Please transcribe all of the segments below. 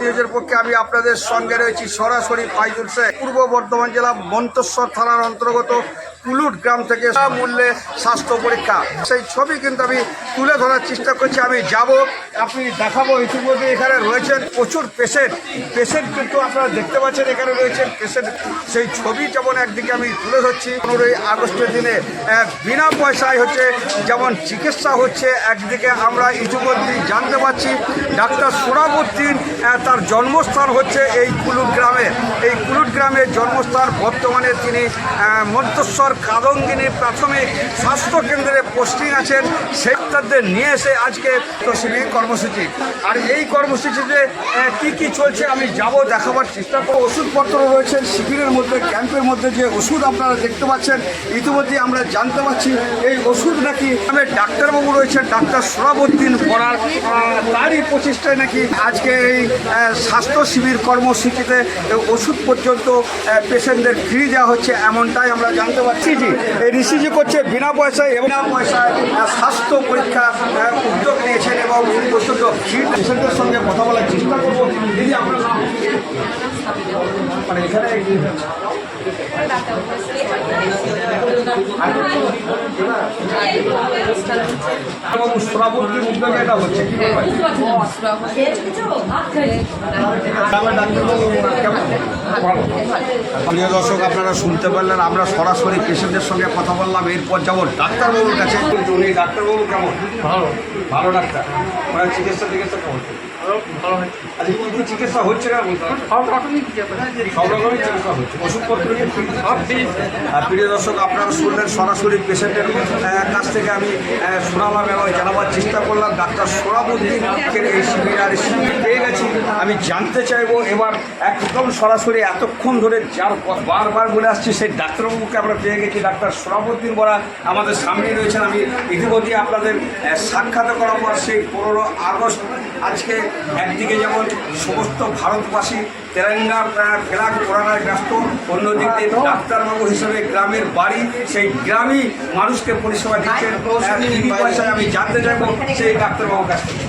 নিউজের পক্ষে আমি আপনাদের সঙ্গে রয়েছি সরাসরি ফাইজুল শেখ, পূর্ব বর্ধমান জেলা মন্তেশ্বর থানার অন্তর্গত কুলুট গ্রাম থেকে মূল্যে স্বাস্থ্য পরীক্ষা সেই ছবি কিন্তু আমি তুলে ধরার চেষ্টা করছি। আমি যাব, আপনি দেখাবো। ইতিমধ্যে এখানে রয়েছেন প্রচুর পেশেন্ট কিন্তু আপনারা দেখতে পাচ্ছেন এখানে রয়েছেন পেশেন্ট। সেই ছবি যেমন একদিকে আমি তুলে ধরছি, 15ই আগস্টের দিনে বিনা পয়সায় হচ্ছে যেমন চিকিৎসা হচ্ছে, একদিকে আমরা ইতিমধ্যে জানতে পারছি ডাক্তার সোহরাবউদ্দিন তার জন্মস্থান হচ্ছে এই কুলুট গ্রামে। এই কুলুট গ্রামের জন্মস্থান। বর্তমানে তিনি মন্তেশ্বর কাদঙ্গিনী প্রাথমিক স্বাস্থ্যকেন্দ্রে পোস্টিং আছেন। সেই ডাক্তারদের নিয়ে এসে আজকে শিবির কর্মসূচি। আর এই কর্মসূচিতে কি চলছে আমি যাব, দেখাবার চেষ্টা করব। ওষুধপত্র রয়েছে শিবিরের মধ্যে, ক্যাম্পের মধ্যে যে ওষুধ আপনারা দেখতে পাচ্ছেন, ইতিমধ্যে আমরা জানতে পারছি এই ওষুধ নাকি ডাক্তারবাবু রয়েছেন ডাক্তার সোহরাবউদ্দিন পড়ার, তারই প্রচেষ্টায় নাকি আজকে এই স্বাস্থ্য শিবির কর্মসূচিতে ওষুধ পর্যন্ত পেশেন্টদের ফ্রি দেওয়া হচ্ছে, এমনটাই আমরা জানতে পারছি। এই রিসিজি করছে বিনা পয়সায় স্বাস্থ্য পরীক্ষা উদ্যোগ নিয়েছেন এবং অত্যন্ত ফ্রি। পেশেন্টের সঙ্গে কথা বলার চেষ্টা করবো। দিদি আপনার নাম? মানে এখানে সোহরাবউদ্দিন উদ্যোগে এটা হচ্ছে। প্রিয় দর্শক, আপনারা শুনতে পারলেন, আমরা সরাসরি পেশেন্টের সঙ্গে কথা বললাম। এরপর যাবো ডাক্তারবাবুর কাছে। উনি ডাক্তারবাবু কেমন? ভালো ডাক্তার। মানে চিকিৎসা কেমন? আচ্ছা, কি চিকিৎসা হচ্ছে না বলতে সব রকমই চিকিৎসা হচ্ছে, ওষুধপত্র। আর প্রিয় দর্শক, আপনারা শুনলেন সরাসরি পেশেন্টের কাছ থেকে আমি শোনালাম এবং জানাবার চেষ্টা করলাম ডাক্তার সোহরাবউদ্দিন এই শিবির। আর শিবির পেয়ে গেছি, আমি জানতে চাইবো এবার একদম সরাসরি এতক্ষণ ধরে যার বারবার বলে আসছি সেই ডাক্তারবাবুকে আমরা পেয়ে গেছি। ডাক্তার সোহরাবউদ্দিন বরা আমাদের সামনেই রয়েছেন। আমি ইতিমধ্যে আপনাদের সাক্ষাৎ করাবো। সেই 15 আগস্ট আজকে একদিকে যেমন সমস্ত ভারতবাসী তেরঙ্গা ফ্ল্যাগ ওড়ানোয় ব্যস্ত, অন্যদিকে ডাক্তারবাবু হিসেবে গ্রামের বাড়ি, সেই গ্রামই মানুষকে পরিষেবা দিচ্ছেন বিনা পয়সায়। আমি জানতে চাইবো সেই ডাক্তারবাবুর কাছ থেকে।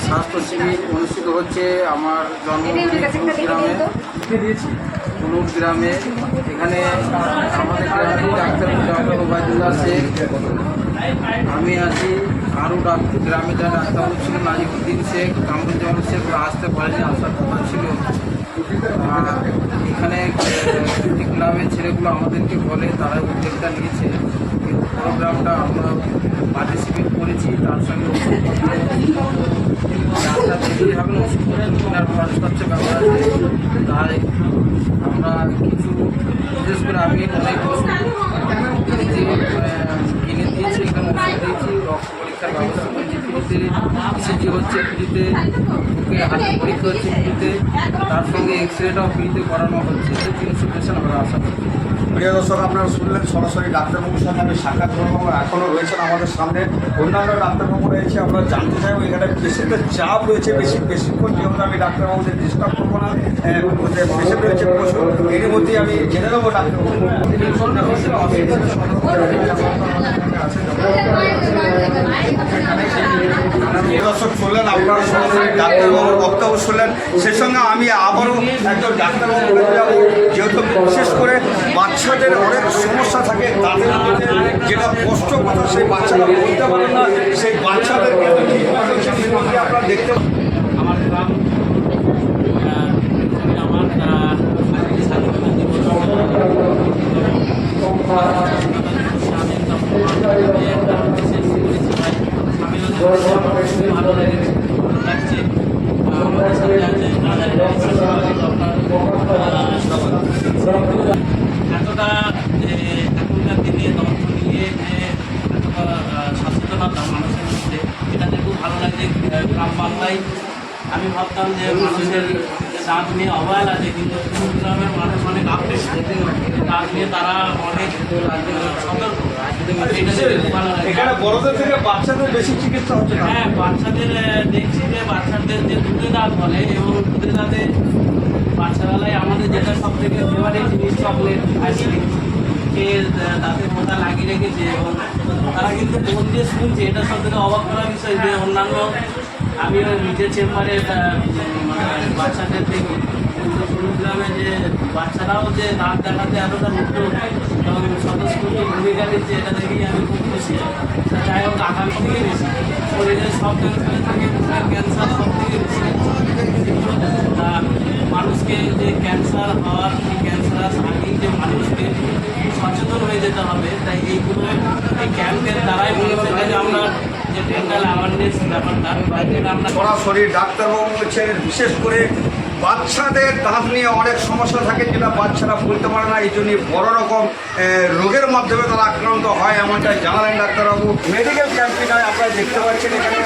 স্বাস্থ্য শিবির অনুষ্ঠিত হচ্ছে আমার জন্মগ্রামে কুলুট গ্রামে। এখানে আমাদের গ্রামে ডাক্তার ওবায়দুল্লাহ শেখ, আমি আছি, আরও গ্রামে যা ডাক্তারবাবু ছিল নাজিমুদ্দিন শেখ, কামরুজ্জামান শেখ, ওরা আসতে পারেনি, আসার কথা ছিল। এখানে ক্লাবের ছেলেগুলো আমাদেরকে বলে, তারা উদ্যোগটা নিয়েছে। কিন্তু প্রোগ্রামটা আমরা পার্টিসিপেট করেছি, তার সঙ্গে ডাক্তার দিতেই হবে, ওষুধপত্র কেনার খরচ খরচা ব্যাপার আছে। তাই আমরা কিছু, বিশেষ করে আমি অনেক ওষুধ কিনে দিয়েছি, এখানে ওষুধ দিয়েছি, রক্ত পরীক্ষার ব্যবস্থা করেছি ফ্রিতে, ইসিজি হচ্ছে ফ্রিতে, বুকে হাতে পরীক্ষা হচ্ছে ফ্রিতে, তার সঙ্গে এক্সরেটাও ফ্রিতে করানো হচ্ছে। 300 পেশেন্ট আমরা আশা করছি। প্রিয় দর্শক, আপনারা শুনলেন সরাসরি ডাক্তারবাবুর সঙ্গে আমি সাক্ষাৎ করবো। এখনও রয়েছেন আমাদের সামনে অন্যান্য ডাক্তারবাবু রয়েছে। আমরা জানতে চাইবো এখানে পেশেন্টের চাপ রয়েছে বেশিক্ষণ, যেহেতু আমি ডাক্তারবাবুদের ডিস্টার্ব করবো না, পেশেন্ট রয়েছে প্রচুর। এর মধ্যেই আমি জেনে নেবো ডাক্তারবাবু। দর্শক শুনলেন, আপনারা সরাসরি ডাক্তারবাবুর বক্তব্য শুনলেন। সে সঙ্গে আমি আবারও একজন ডাক্তারবাবু বলে যাবো, যেহেতু বিশেষ করে বাচ্চাদের অনেক সমস্যা থাকে, তাদের মধ্যে যেটা কষ্ট কথা সেই বাচ্চারা বলতে পারেন না, সেই বাচ্চাদেরকে আপনারা দেখতে আমার গ্রাম আমার স্বাধীনতা দিবস ভালো লাগছে। আমাদের সাথে আছে এতটা এখনকার দিনে তথ্য নিয়ে যে এতটা সচেতনতা মানুষের মধ্যে, এটাতে খুব ভালো লাগছে। গ্রাম বাংলায় আমি ভাবতাম যে মানুষের দাঁত নিয়ে অবহেলা আছে, কিন্তু গ্রামের মানুষ অনেক আপডেট, দাঁত নিয়ে তারা অনেক সতর্ক। এখানে বড়দের থেকে বাচ্চাদের বেশি চিকিৎসা হচ্ছে। হ্যাঁ, বাচ্চাদের দেখছি যে বাচ্চাদের যে দুধে দাঁত বলে, এবং দুধে দাঁতে বাচ্চাবেলায় আমাদের যেটা সব থেকে ফেভারিট জিনিস চকলেট, আইসক্রিম খেয়ে দাঁতের মোটা লাগিয়ে রেখেছে, এবং তারা কিন্তু মন দিয়ে শুনছে। এটা সব থেকে অবাক করার বিষয় যে অন্যান্য আমিও নিজের চেম্বারে বাচ্চাদের দেখি, কিন্তু কুড়িগ্রামে যে বাচ্চারাও যে দাঁত দেখাতে এতটা মুক্ত এবং স্বতঃস্ফূর্ত ভূমিকা দিচ্ছে, এটা দেখেই আমি খুব খুশি। যাই হোক, আগামী থেকে বেশি শরীরের সব ক্যান্সার থেকে ক্যান্সার সব থেকে বেশি মানুষকে যে ক্যান্সার হওয়ার, এই ক্যান্সার আগেই যে মানুষকে সচেতন হয়ে যেতে হবে, তাই এইগুলো এই ক্যাম্পের দ্বারাই মানুষের কাছে আমরা যে মেন্টাল অ্যাওয়ারনেস ব্যাপারটা এটা আমরা সরাসরি ডাক্তারবাবু বলছেন, বিশেষ করে বাচ্চাদের দাঁত নিয়ে অনেক সমস্যা থাকে, যেটা বাচ্চারা বলতে পারে না, এই জন্য বড় রকম রোগের মাধ্যমে তারা আক্রান্ত হয়, এমনটাই জানালেন ডাক্তারবাবু। মেডিকেল ক্যাম্পে নয়, আপনারা দেখতে পাচ্ছেন এখানে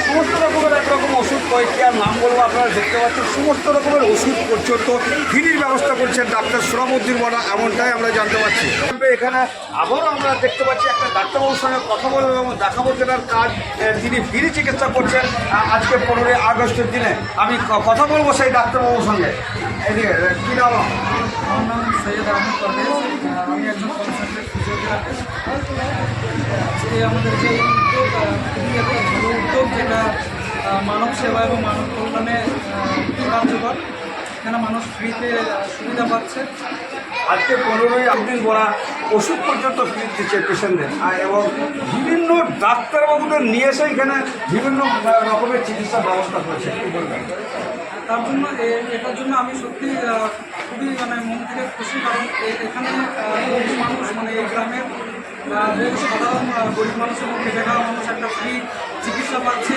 সমস্ত রকমের একরকম ওষুধ, কয়েকটি আর নাম বলবো, আপনারা দেখতে পাচ্ছেন সমস্ত রকমের ওষুধ পর্যন্ত ফ্রির ব্যবস্থা করছেন ডাক্তার সুরাবুদ্দিন বরা, এমনটাই আমরা জানতে পারছি। এখানে আবারও আমরা দেখতে পাচ্ছি একটা ডাক্তারবাবুর সঙ্গে কথা বলবো এবং দেখাবো যেটার কাজ তিনি ফ্রি চিকিৎসা করছেন আজকে 15ই আগস্টের দিনে। আমি কথা বলবো সেই ডাক্তারবাবুর সঙ্গে। এদিকে কী নাম? আমার নাম সৈয়দ আহমদ পারভেজ, আমি একজন কনসালটেন্ট ফিজিওথেরাপিস্ট। আজকে আমাদের যে উদ্যোগ, খুবই একটা ভালো উদ্যোগ, যেটা মানব সেবা এবং মানব কল্যাণে খুবই কার্যকর। এখানে মানুষ ফ্রিতে সুবিধা পাচ্ছে। আজকে 15ই আগস্ট বলা ওষুধ পর্যন্ত ফ্রি দিচ্ছে পেশেন্টদের, এবং বিভিন্ন ডাক্তারবাবুদের নিয়ে এসে এখানে বিভিন্ন রকমের চিকিৎসার ব্যবস্থা করেছে। কী বলবেন? তার জন্য এটার জন্য আমি সত্যি খুবই মন থেকে খুশি, কারণ এখানে বহু মানুষ এই গ্রামের বহু সাধারণ গরিব মানুষ এবং খেটে খাওয়া মানুষ একটা ফ্রি চিকিৎসা পাচ্ছে।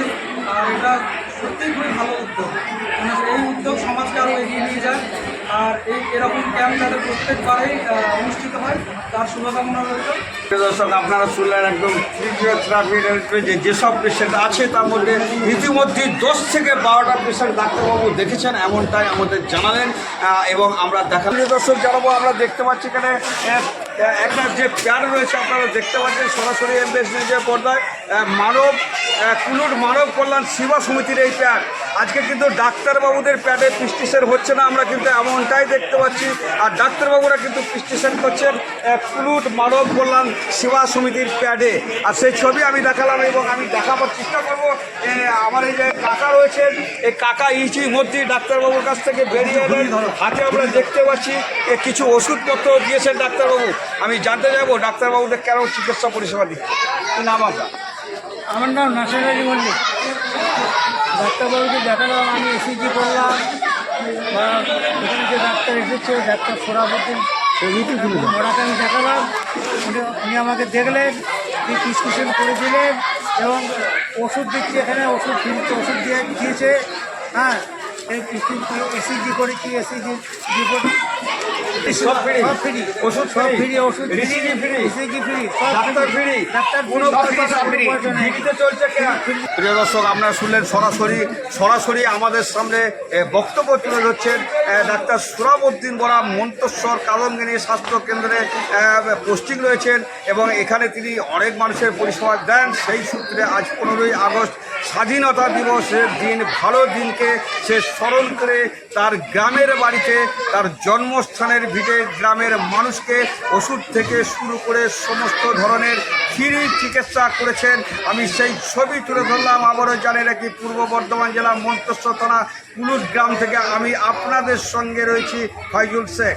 আর এটা সত্যিই খুবই ভালো উদ্যোগ। এই উদ্যোগ সমাজকে আরও এগিয়ে নিয়ে যায়। আর এরকম ক্যাম্প যাতে প্রত্যেকবারেই অনুষ্ঠিত হয়, তার শুভকামনা রইল। দর্শক, আপনারা শুনলেন একদম ফিজিওথেরাপি যেসব পেশেন্ট আছে তার মধ্যে ইতিমধ্যে 10 থেকে 12টা পেশেন্ট ডাক্তারবাবু দেখেছেন, এমনটাই আমাদের জানালেন এবং আমরা দেখান। দর্শক জানাবো, আমরা দেখতে পাচ্ছি এখানে একটা যে প্যাড রয়েছে, আপনারা দেখতে পাচ্ছেন সরাসরি এমবিএস নিউজের পর্দায় কুলুট মানব কল্যাণ সেবা সমিতির এই প্যাড। আজকে কিন্তু ডাক্তারবাবুদের প্যাডে প্রেসক্রিপশন হচ্ছে না, আমরা কিন্তু এমনটাই দেখতে পাচ্ছি। আর ডাক্তারবাবুরা কিন্তু প্রেসক্রিপশন করছেন কুলুট মানব কল্যাণ সেবা সমিতির প্যাডে। আর সেই ছবি আমি দেখালাম এবং আমি দেখাবার চেষ্টা করবো। আমার এই যে কাকা রয়েছেন, এই কাকা ইতিমধ্যেই ডাক্তারবাবুর কাছ থেকে বেরিয়ে এলেন। হাতে আমরা দেখতে পাচ্ছি কিছু ওষুধপত্র দিয়েছেন ডাক্তারবাবু। আমি জানতে যাবো ডাক্তারবাবুদের কেন চিকিৎসা পরিষেবা দিচ্ছে। কী নাম আপনার? আমার নাম নাসির আলী মল্লিক। ডাক্তারবাবুকে দেখালাম, আমি এসিজি করলাম, বা এখানে যে ডাক্তার এসেছে ডাক্তার সোরাবুদ্দিন ওনাকে আমি দেখালাম। উনি আমাকে দেখলেন, উনি প্রেসক্রিপশন করে দিলেন এবং ওষুধ দিচ্ছি। এখানে ওষুধ ওষুধ দিয়েছে। হ্যাঁ, এসিজি করেছি, এসিজি রিপোর্ট সব ফ্রি, ওষুধ সব ফ্রি, ওষুধ ACG free, ACG free, doctor free, doctor কোনো পয়সা ফ্রি, ফ্রিতে চলছে কেন? প্রিয় দর্শক, আপনারা শুনলেন সরাসরি আমাদের সামনে বক্তব্য তুলে ধরছেন ডাক্তার সুরাবুদ্দিন বরা। মন্তেশ্বর কাদমগিরি স্বাস্থ্য কেন্দ্রে পোস্টিং রয়েছেন এবং এখানে তিনি অনেক মানুষের পরিষেবা দেন। সেই সূত্রে আজ 15ই আগস্ট স্বাধীনতা দিবসের দিন, ভালো দিনকে সে স্মরণ করে তার গ্রামের বাড়িতে, তার জন্মস্থানের ভিটে গ্রামের মানুষকে ওষুধ থেকে শুরু করে সমস্ত ধরনের ফ্রি চিকিৎসা করেছেন। আমি সেই ছবি তুলে ধরলাম। আবারও জানিয়ে রাখি, পূর্ব বর্ধমান জেলা মন্তেশ্বর থানা কুলুট গ্রাম থেকে আমি আপনাদের সঙ্গে রয়েছি ফয়জুল শেখ।